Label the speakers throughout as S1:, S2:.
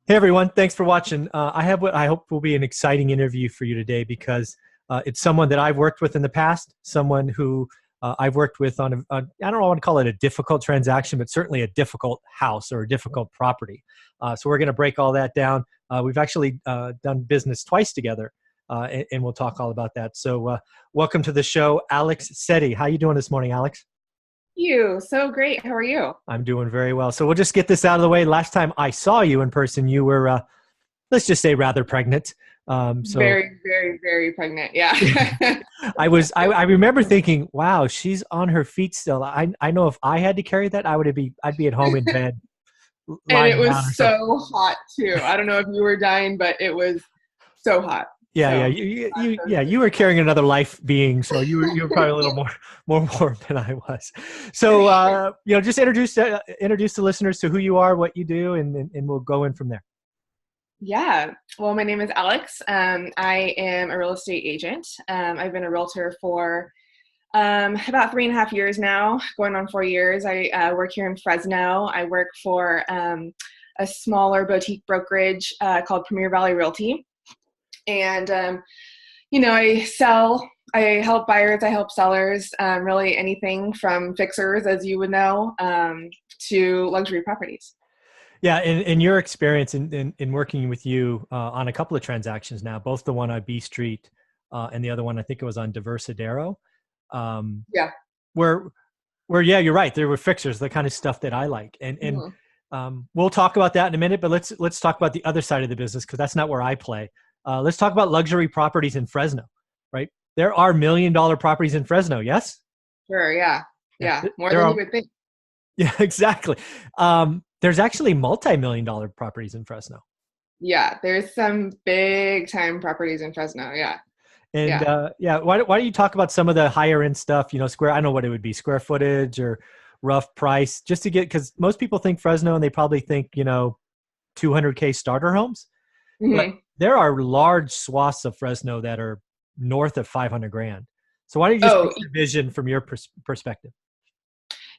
S1: Hey everyone, thanks for watching. I have what I hope will be an exciting interview for you today because it's someone that I've worked with in the past, someone who I've worked with on I don't want to call it a difficult transaction, but certainly a difficult house or a difficult property. So we're going to break all that down. We've actually done business twice together, and we'll talk all about that. So welcome to the show, Alex Cetti. How you doing this morning, Alex?
S2: You so great. How are you?
S1: I'm doing very well. So we'll just get this out of the way. Last time I saw you in person, you were let's just say rather pregnant. So
S2: Very, very, very pregnant. Yeah.
S1: I remember thinking, wow, she's on her feet still. I know if I had to carry that, I'd be at home in bed
S2: And it
S1: lying down or
S2: was
S1: something.
S2: so hot too. I don't know if you were dying, but it was so hot.
S1: Yeah, yeah,
S2: So
S1: yeah, you were carrying another life being, so you were probably a little more warm than I was.
S2: for
S1: So
S2: sure.
S1: just introduce the listeners to who you are, what you do, and we'll go in from there.
S2: Yeah. Well, my name is Alex. I am a real estate agent. I've been a realtor for about 3.5 years now, going on 4 years. I work here in Fresno. I work for a smaller boutique brokerage called Premier Valley Realty. And I help buyers, I help sellers, really anything from fixers, as you would know, to luxury properties.
S1: Yeah, in your experience in working with you on a couple of transactions now, both the one on B Street and the other one, I think it was on Diversadero, um,
S2: Yeah.
S1: where yeah, you're right. There were fixers, the kind of stuff that I like, and
S2: Mhm.
S1: we'll talk about that in a minute. But let's talk about the other side of the business because that's not where I play. Let's talk about luxury properties in Fresno, right? There are $1 million properties in Fresno. Yes,
S2: Sure. Yeah.
S1: yeah,
S2: Yeah. More
S1: there
S2: than
S1: are.
S2: you would think.
S1: Yeah, exactly. There's actually multi-million-dollar properties in Fresno.
S2: Yeah. There's some big time properties in Fresno. Yeah.
S1: And
S2: Yeah.
S1: yeah, why don't you talk about some of the higher end stuff? You know, square. I don't know what it would be, square footage or rough price, just to get because most people think Fresno and they probably think 200K starter homes, but
S2: Hmm.
S1: there are large swaths of Fresno that are north of 500 grand. So why don't you just give
S2: Oh,
S1: us a vision from your perspective?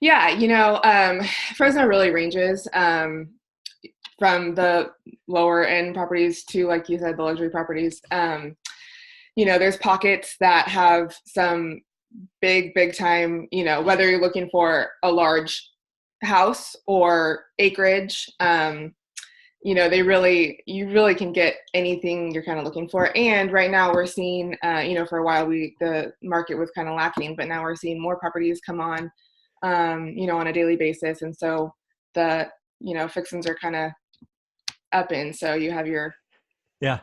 S2: yeah. Fresno really ranges from the lower end properties to, like you said, the luxury properties. There's pockets that have some big time, whether you're looking for a large house or acreage, you really can get anything you're kind of looking for. And right now we're seeing, for a while the market was kind of lacking, but now we're seeing more properties come on a daily basis. And so the, fixings are kind of up in. So you have your,
S1: Yeah.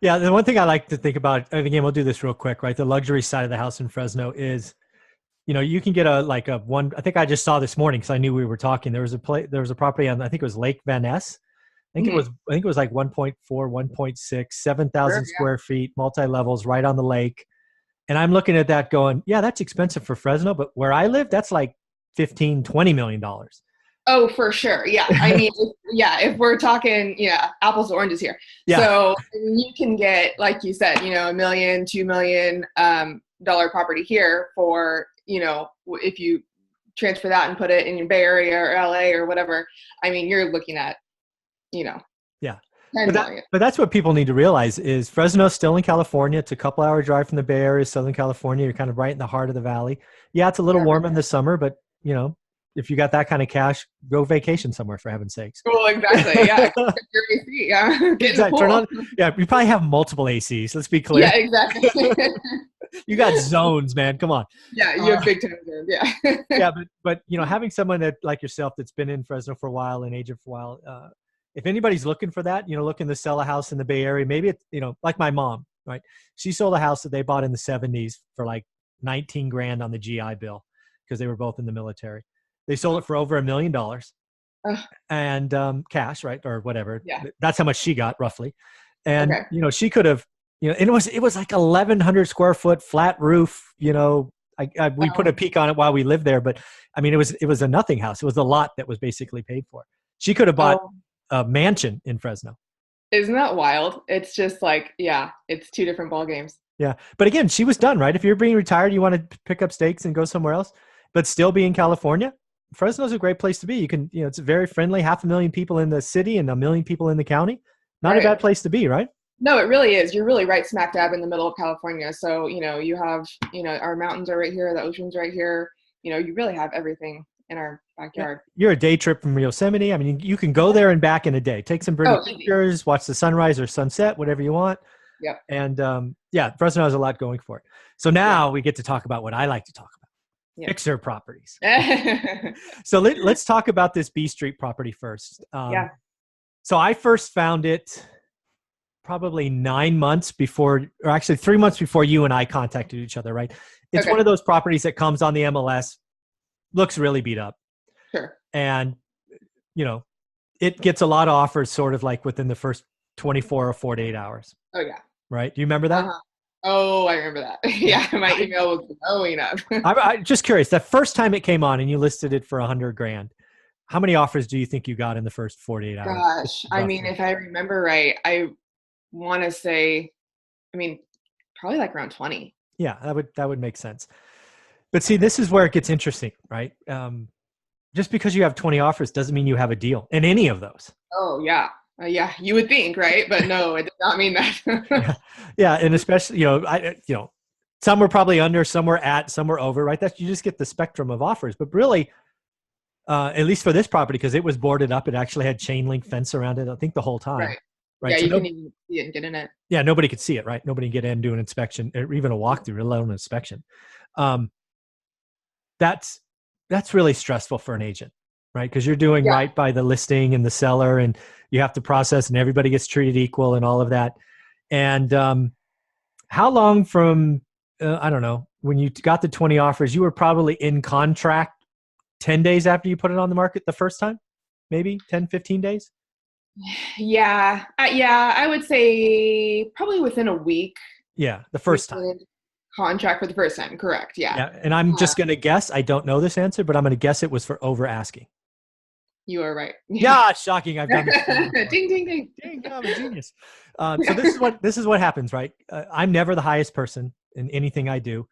S1: Yeah, the one thing I like to think about, and again, we'll do this real quick, right? The luxury side of the house in Fresno is, you can get a one. I think I just saw this morning because I knew we were talking. There was a property on, I think it was Lake Van Ness.
S2: mhm,
S1: I think it was like 1.4, 1.6, seven
S2: sure,
S1: thousand
S2: yeah.
S1: square feet, multi levels, right on the lake. And I'm looking at that, going, yeah, that's expensive for Fresno, but where I live, that's like 15, $20 million.
S2: Oh, for sure. Yeah. I mean, if we're talking, yeah, apples to oranges here.
S1: Yeah,
S2: So you can get, like you said, a million, 2 million dollar property here for, if you transfer that and put it in your Bay Area or LA or whatever. I mean, you're looking at, you know,
S1: yeah.
S2: 10 million.
S1: But that's what people need to realize is Fresno's still in California. It's a couple hour drive from the Bay Area, Southern California. You're kind of right in the heart of the valley. Yeah, it's a little
S2: Yeah.
S1: warm in the summer, but if you got that kind of cash, go vacation somewhere for heaven's sakes.
S2: Well, exactly. Yeah. Your AC. Yeah. Get in the
S1: Exactly. Turn
S2: pool.
S1: on. Yeah, you probably have multiple ACs. Let's be clear.
S2: Yeah, exactly.
S1: You got zones, man. Come on.
S2: Yeah. You
S1: Uh,
S2: have big time zones. Yeah.
S1: yeah, but having someone that like yourself that's been in Fresno for a while and agent for a while, if anybody's looking for that, looking to sell a house in the Bay Area, maybe it's like my mom, right? She sold a house that they bought in the '70s for like 19 grand on the GI Bill because they were both in the military. They sold it for over $1 million
S2: Ugh,
S1: and cash, right, or whatever.
S2: yeah.
S1: That's how much she got roughly. And
S2: Okay.
S1: she could have, and it was like 1,100 square foot flat roof. We put a
S2: Oh,
S1: peak on it while we lived there, but I mean, it was a nothing house. It was a lot that was basically paid for. She could have bought
S2: oh.
S1: a mansion in Fresno.
S2: Isn't that wild? It's just like, yeah, it's two different ball games.
S1: Yeah, but again, she was done, right? If you're being retired, you want to pick up stakes and go somewhere else, but still be in California. Fresno's a great place to be. You can, it's very friendly, 500,000 people in the city and 1 million people in the county. Not a
S2: Right.
S1: bad place to be, right?
S2: No, it really is. You're really right smack dab in the middle of California. So, you have, our mountains are right here, the ocean's right here. You really have everything in our backyard.
S1: You're a day trip from Yosemite. I mean, you can go there and back in a day. Take some pretty
S2: Easy.
S1: pictures, watch the sunrise or sunset, whatever you want.
S2: Yep.
S1: And Fresno has a lot going for it. So now we get to talk about what I like to talk about.
S2: Yep.
S1: Fixer properties. So let's talk about this B Street property first.
S2: Yeah.
S1: So I first found it probably 9 months before, or actually 3 months before you and I contacted each other, right? It's one of those properties that comes on the MLS, looks really beat up.
S2: Sure.
S1: And, it gets a lot of offers sort of like within the first 24 or 48 hours.
S2: Oh, yeah.
S1: Right? Do you remember that?
S2: Uh-huh. Oh, I remember that. Yeah, my email was blowing up.
S1: I'm just curious. The first time it came on and you listed it for $100,000, how many offers do you think you got in the first 48 hours?
S2: Gosh, I mean, if I remember right, I want to say, probably like around 20.
S1: Yeah, that would make sense. But see, this is where it gets interesting, right? Just because you have 20 offers doesn't mean you have a deal in any of those.
S2: Oh, yeah. Yeah, you would think, right? But no, it does not mean that.
S1: Yeah, and especially, some were probably under, some were at, some were over, right? You just get the spectrum of offers. But really, at least for this property, because it was boarded up, it actually had chain link fence around it, I think the whole time.
S2: Right. Yeah, so you can even see it and get in it. Yeah,
S1: nobody could see it, right? Nobody can get in, do an inspection, or even a walkthrough, let alone an inspection. That's really stressful for an agent, right? Because you're doing right by the listing and the seller, and you have to process, and everybody gets treated equal and all of that. And how long from, I don't know, when you got the 20 offers, you were probably in contract 10 days after you put it on the market the first time? Maybe 10, 15 days?
S2: Yeah. I would say probably within a week.
S1: Yeah, the first time.
S2: Contract for the first time, correct. Yeah.
S1: And I'm just going to guess, I don't know this answer, but I'm going to guess it was for over asking.
S2: You are right.
S1: Yeah, shocking. I've done this.
S2: Ding, ding, ding.
S1: Ding, I'm a genius. So this is what happens, right? I'm never the highest person in anything I do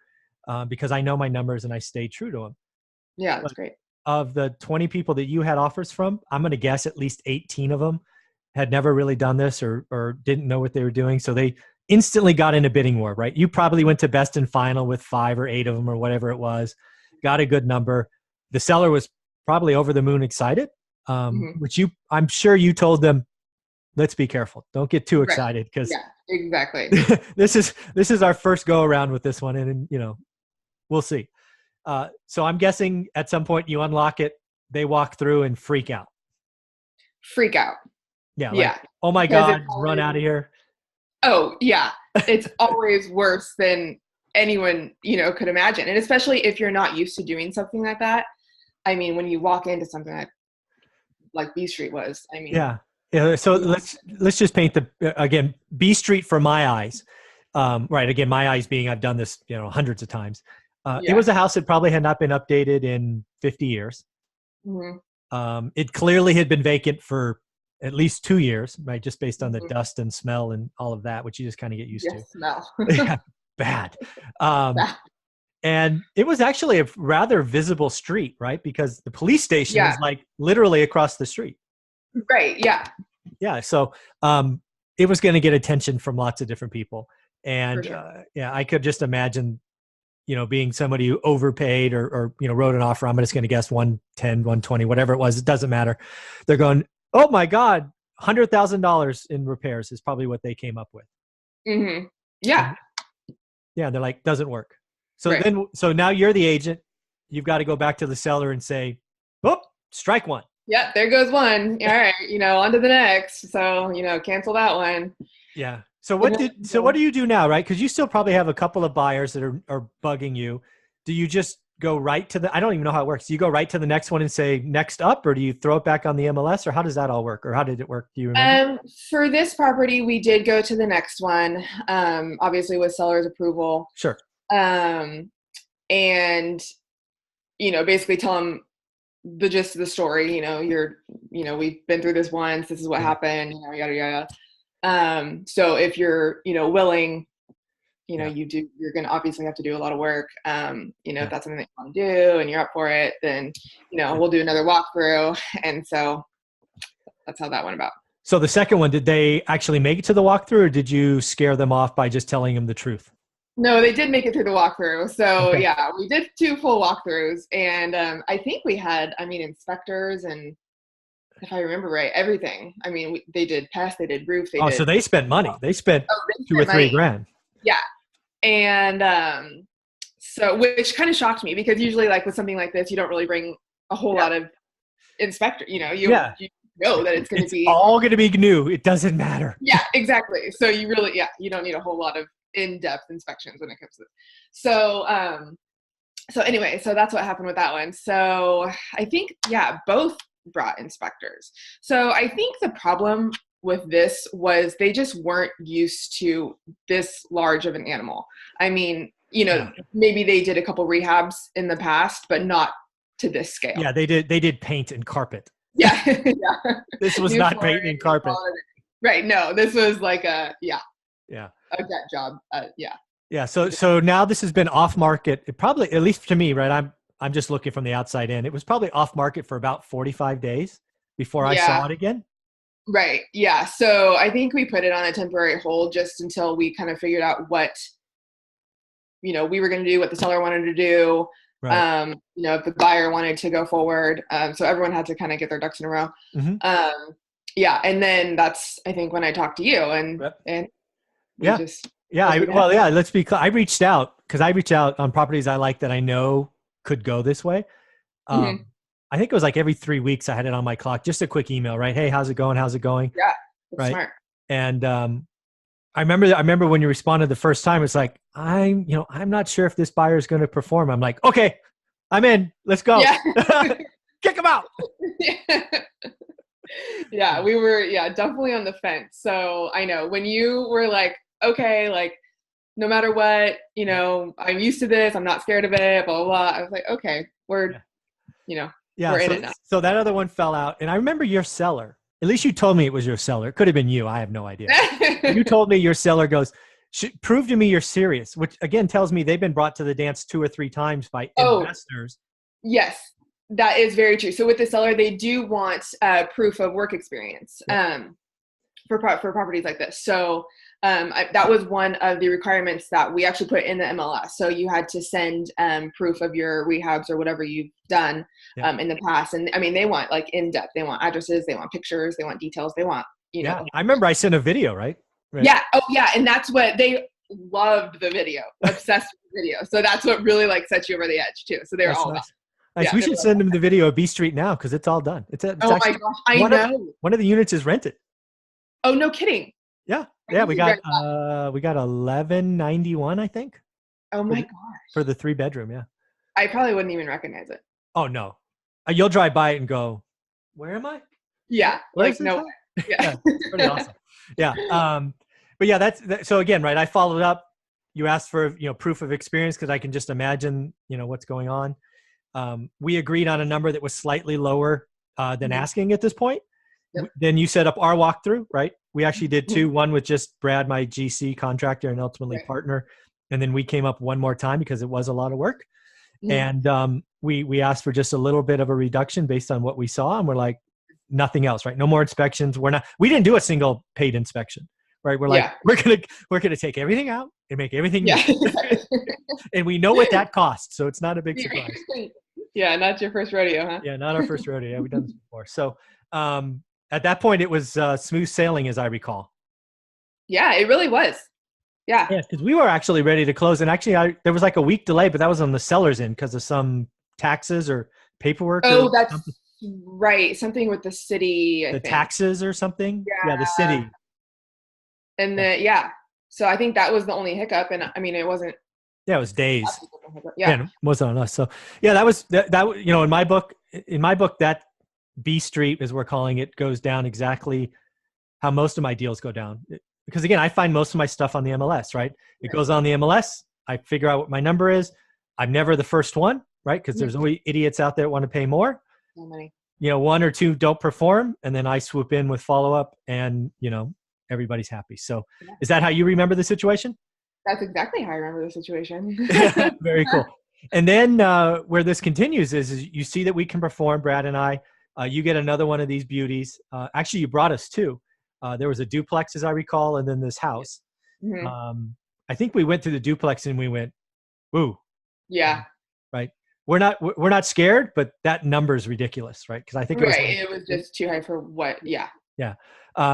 S1: because I know my numbers and I stay true to them.
S2: Yeah, that's great.
S1: Of the 20 people that you had offers from, I'm going to guess at least 18 of them had never really done this or didn't know what they were doing. So they instantly got in a bidding war, right? You probably went to best and final with 5 or 8 of them or whatever it was, got a good number. The seller was probably over the moon excited, which I'm sure you told them, let's be careful. Don't get too excited because
S2: exactly.
S1: this is our first go around with this one. And we'll see. So I'm guessing at some point you unlock it, they walk through and freak out. Yeah. Oh my God, run out of here.
S2: Oh yeah. It's always worse than anyone, could imagine. And especially if you're not used to doing something like that. I mean, when you walk into something like B Street was,
S1: yeah. So let's just paint again, B Street for my eyes. Right. Again, my eyes being, I've done this, hundreds of times. It was a house that probably had not been updated in 50 years. It clearly had been vacant for at least 2 years, right? Just based on the dust and smell and all of that, which you just kind of get used to.
S2: Smell.
S1: Yeah, bad. And it was actually a rather visible street, right? Because the police station is like literally across the street.
S2: Right. Yeah.
S1: Yeah. So it was going to get attention from lots of different people. And I could just imagine, being somebody who overpaid or wrote an offer, I'm just going to guess 110, 120, whatever it was. It doesn't matter. They're going, oh my God, $100,000 in repairs is probably what they came up with.
S2: Yeah.
S1: Yeah. They're like, doesn't work. So so now you're the agent. You've got to go back to the seller and say, oh, strike one.
S2: Yeah. There goes one. All right. On to the next. So, cancel that one.
S1: Yeah. So what do you do now, right? Because you still probably have a couple of buyers that are bugging you. Do you just go right to I don't even know how it works. Do you go right to the next one and say next up, or do you throw it back on the MLS, or how does that all work? Or how did it work? Do you remember?
S2: For this property, we did go to the next one, obviously with seller's approval.
S1: Sure.
S2: And, basically tell them the gist of the story, we've been through this once, this is what happened, yada, yada. So if you're, willing you know,
S1: Yeah.
S2: you're going to obviously have to do a lot of work. You know,
S1: Yeah.
S2: if that's something that you want to do and you're up for it, then, you know, we'll do another walkthrough. And so that's how that went about.
S1: So the second one, did they actually make it to the walkthrough, or did you scare them off by just telling them the truth?
S2: No, they did make it through the walkthrough. So
S1: Okay.
S2: yeah, we did 2 full walkthroughs, and I think we had, I mean, inspectors, and if I remember right, everything. I mean, they did pest, they did roof, they
S1: Oh, so
S2: did.
S1: they spent money. They spent
S2: Oh, they
S1: 2 or
S2: spent
S1: 3
S2: money.
S1: grand.
S2: Yeah, and so which kind of shocked me, because usually, like with something like this, you don't really bring a whole
S1: Yeah.
S2: lot of inspector. You know, you
S1: Yeah.
S2: know that it's going to be
S1: all going to be new. It doesn't matter.
S2: Yeah, exactly. So you really, you don't need a whole lot of in-depth inspections when it comes to this. So anyway, so that's what happened with that one. So I think, both brought inspectors. So I think the problem with this was they just weren't used to this large of an animal. I mean, you know, maybe they did a couple rehabs in the past, but not to this scale.
S1: Yeah, they did paint and carpet.
S2: Yeah.
S1: This was not paint and carpet.
S2: Right. No, this was like a
S1: Yeah.
S2: a gut job.
S1: Yeah. So now this has been off market. It probably, at least to me, right? I'm just looking from the outside in. It was probably off market for about 45 days before I saw it again.
S2: Right. Yeah. So I think we put it on a temporary hold just until we kind of figured out what, you know, we were going to do, what the seller wanted to do.
S1: Right.
S2: You know, if the buyer wanted to go forward. So everyone had to kind of get their ducks in a row.
S1: Mm-hmm.
S2: Yeah. And then that's, I think, when I talked to you and let's
S1: be clear. I reached out because I reach out on properties I like that I know could go this way. I think it was like every 3 weeks I had it on my clock, just a quick email, right? Hey, how's it going? How's it going?
S2: Yeah. That's
S1: right.
S2: Smart.
S1: And, I remember when you responded the first time, it's like, I'm not sure if this buyer is going to perform. I'm like, okay, I'm in, let's go.
S2: Yeah.
S1: Kick him out.
S2: Yeah, we were, definitely on the fence. So I know when you were like, okay, like no matter what, you know, I'm used to this. I'm not scared of it, blah, blah, blah. I was like, okay, we're in it now.
S1: So that other one fell out. And I remember your seller, at least you told me it was your seller. It could have been you. I have no idea. You told me your seller goes, prove to me you're serious, which again tells me they've been brought to the dance 2 or 3 times by investors.
S2: Yes, that is very true. So with the seller, they do want proof of work experience for properties like this. So that was one of the requirements that we actually put in the MLS. So you had to send proof of your rehabs or whatever you've done in the past. And I mean, they want like in depth. They want addresses. They want pictures. They want details. They want, you know.
S1: I remember I sent a video, right?
S2: Yeah. Oh, yeah. And that's what they loved, the video, obsessed with the video. So that's what really like set you over the edge too. So they're all about.
S1: Nice. We should send them the video of B Street now because it's all done. It's
S2: oh my gosh, I know.
S1: One of the units is rented.
S2: Oh, no kidding.
S1: Yeah. Yeah, we got $11.91, I think.
S2: Oh my gosh.
S1: For the 3-bedroom, yeah.
S2: I probably wouldn't even recognize it.
S1: Oh no. You'll drive by it and go, where am I?
S2: Yeah. Like no.
S1: Yeah. It's pretty awesome. Yeah. But yeah, so again, right, I followed up. You asked for, proof of experience because I can just imagine, what's going on. We agreed on a number that was slightly lower than asking at this point. Yep. Then you set up our walkthrough, right? We actually did 2, one with just Brad, my GC contractor and ultimately partner. And then we came up one more time because it was a lot of work. And we asked for just a little bit of a reduction based on what we saw. And we're like, nothing else, right? No more inspections. We didn't do a single paid inspection, right? We're like, we're going to take everything out and make everything new. And we know what that costs. So it's not a big surprise.
S2: Yeah. Not your first rodeo, huh?
S1: Yeah. Not our first rodeo. Yeah, we've done this before. So, at that point, it was smooth sailing, as I recall.
S2: Yeah, it really was. Yeah.
S1: Yeah, because we were actually ready to close. And actually, there was like a week delay, but that was on the seller's end because of some taxes or paperwork.
S2: Oh, that's right. Something with the city, I think.
S1: Taxes or something? Yeah, the city.
S2: And so I think that was the only hiccup. And I mean, it wasn't.
S1: Yeah, it was days.
S2: Yeah.
S1: It wasn't on us. So yeah, that was, in my book, that B Street, as we're calling it, goes down exactly how most of my deals go down. Because again, I find most of my stuff on the MLS, right? It goes on the MLS. I figure out what my number is. I'm never the first one, right? Because there's always idiots out there that want to pay more.
S2: Money.
S1: 1 or 2 don't perform, and then I swoop in with follow-up, and everybody's happy. So is that how you remember the situation?
S2: That's exactly how I remember the situation.
S1: Yeah, very cool. And then where this continues is you see that we can perform, Brad and I. You get another one of these beauties. Actually, you brought us two. There was a duplex, as I recall, and then this house.
S2: Hmm.
S1: I think we went through the duplex and we went, "Woo!"
S2: Yeah.
S1: Right? We're not scared, but that number is ridiculous, right? Because I think it was
S2: Right. It was just too high for what? Yeah.
S1: yeah,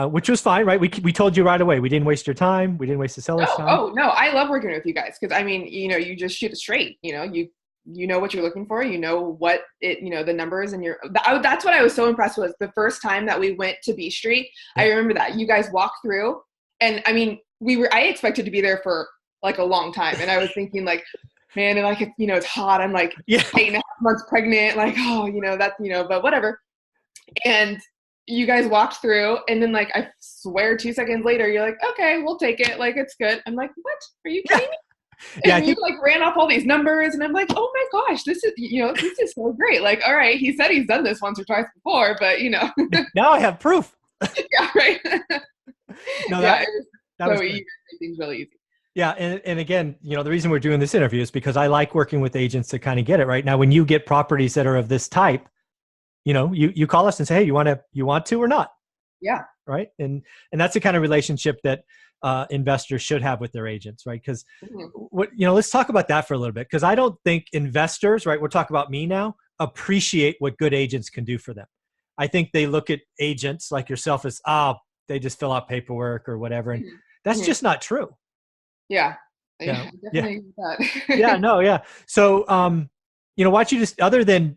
S1: which was fine, right? We told you right away. We didn't waste your time. We didn't waste the seller's time.
S2: Oh no, I love working with you guys because I mean, you just shoot it straight. You know what you're looking for. You know what the numbers and that's what I was so impressed with the first time that we went to B Street.
S1: Yeah.
S2: I remember that you guys walked through, and I mean, I expected to be there for like a long time, and I was thinking like, man, and like it's hot. I'm like 8.5 months pregnant. Like, oh, that's but whatever. And you guys walked through, and then like I swear 2 seconds later, you're like, okay, we'll take it. Like it's good. I'm like, what? Are you kidding me?
S1: Yeah,
S2: And you like ran off all these numbers, and I'm like, oh my gosh, this is so great. Like, all right, he said he's done this once or twice before, but
S1: now I have proof.
S2: yeah, right.
S1: No,
S2: yeah,
S1: that was
S2: so
S1: great.
S2: easy. Things really easy.
S1: Yeah, and again, the reason we're doing this interview is because I like working with agents to kind of get it right. Now, when you get properties that are of this type, you call us and say, hey, you want to or not?
S2: Yeah.
S1: Right. And that's the kind of relationship that investors should have with their agents, right? Because let's talk about that for a little bit. Because I don't think investors, right? We'll talk about me now, appreciate what good agents can do for them. I think they look at agents like yourself as, they just fill out paperwork or whatever. And that's just not true.
S2: Yeah.
S1: Yeah.
S2: Definitely that.
S1: Yeah. No. Yeah. So, why don't you just, other than,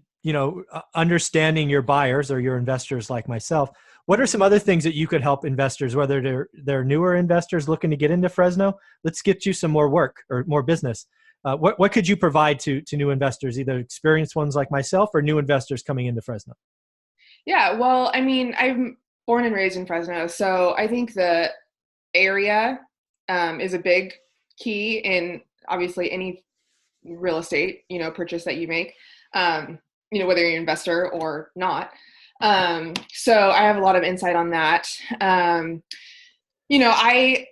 S1: understanding your buyers or your investors like myself, what are some other things that you could help investors, whether they're newer investors looking to get into Fresno? Let's get you some more work or more business. What could you provide to new investors, either experienced ones like myself or new investors coming into Fresno?
S2: Yeah, well, I mean, I'm born and raised in Fresno, so I think the area is a big key in obviously any real estate, purchase that you make, whether you're an investor or not. So I have a lot of insight on that. I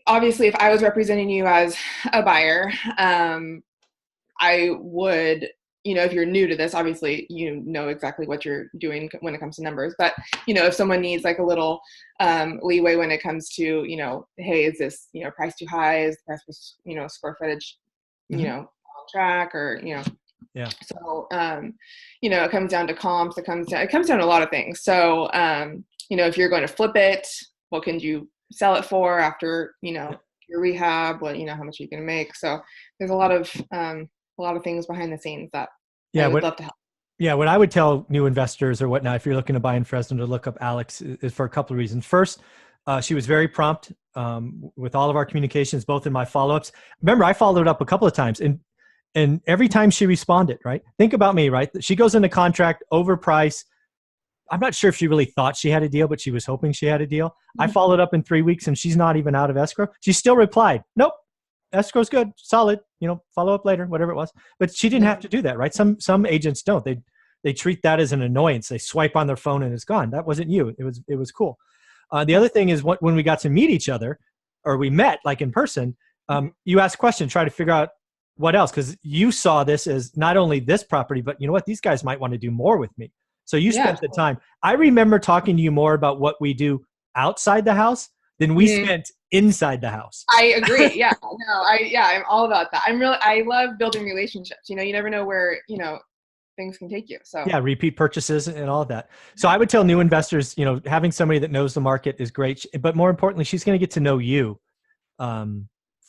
S2: obviously, if I was representing you as a buyer, I would, if you're new to this, obviously, exactly what you're doing when it comes to numbers. But, if someone needs like a little leeway when it comes to, hey, is this, price too high? Is the price per, square footage, on track or,
S1: Yeah.
S2: So, it comes down to comps. It comes down to a lot of things. So, if you're going to flip it, what can you sell it for after, your rehab? What, how much are you going to make? So there's a lot of things behind the scenes that I would love to help.
S1: Yeah. What I would tell new investors or whatnot, if you're looking to buy in Fresno, to look up Alex is for a couple of reasons. First, she was very prompt with all of our communications, both in my follow-ups. Remember, I followed up a couple of times and every time she responded, right? Think about me, right? She goes into contract, overpriced. I'm not sure if she really thought she had a deal, but she was hoping she had a deal. I followed up in 3 weeks and she's not even out of escrow. She still replied, nope, escrow's good, solid, follow up later, whatever it was. But she didn't have to do that, right? Some agents don't. They treat that as an annoyance. They swipe on their phone and it's gone. That wasn't you. It was cool. The other thing is when we got to meet each other, or we met like in person, you ask questions, try to figure out what else, because you saw this as not only this property, but you know what, these guys might want to do more with me. So you spent the time. I remember talking to you more about what we do outside the house than we spent inside the house.
S2: I agree. Yeah. No, I'm all about that. I love building relationships. You never know where, things can take you. So
S1: yeah, repeat purchases and all of that. So I would tell new investors, having somebody that knows the market is great, but more importantly, she's going to get to know you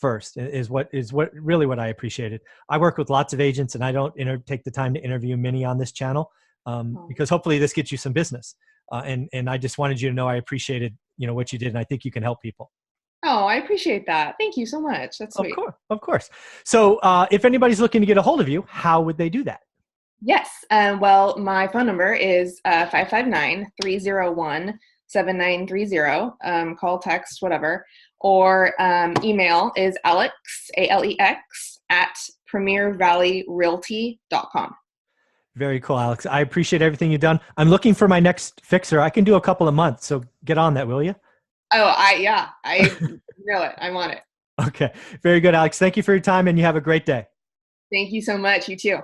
S1: first is what really what I appreciated. I work with lots of agents and I don't take the time to interview many on this channel because hopefully this gets you some business. And I just wanted you to know I appreciated, what you did. And I think you can help people.
S2: Oh, I appreciate that. Thank you so much. That's sweet.
S1: Of course. So if anybody's looking to get a hold of you, how would they do that?
S2: Yes. Well, my phone number is 559-301-7930. Call, text, whatever. Or email is Alex, ALEX, at premiervalleyrealty.com.
S1: Very cool, Alex. I appreciate everything you've done. I'm looking for my next fixer. I can do a couple of months, so get on that, will you?
S2: Oh, I know it. I'm on it.
S1: Okay. Very good, Alex. Thank you for your time and you have a great day.
S2: Thank you so much. You too.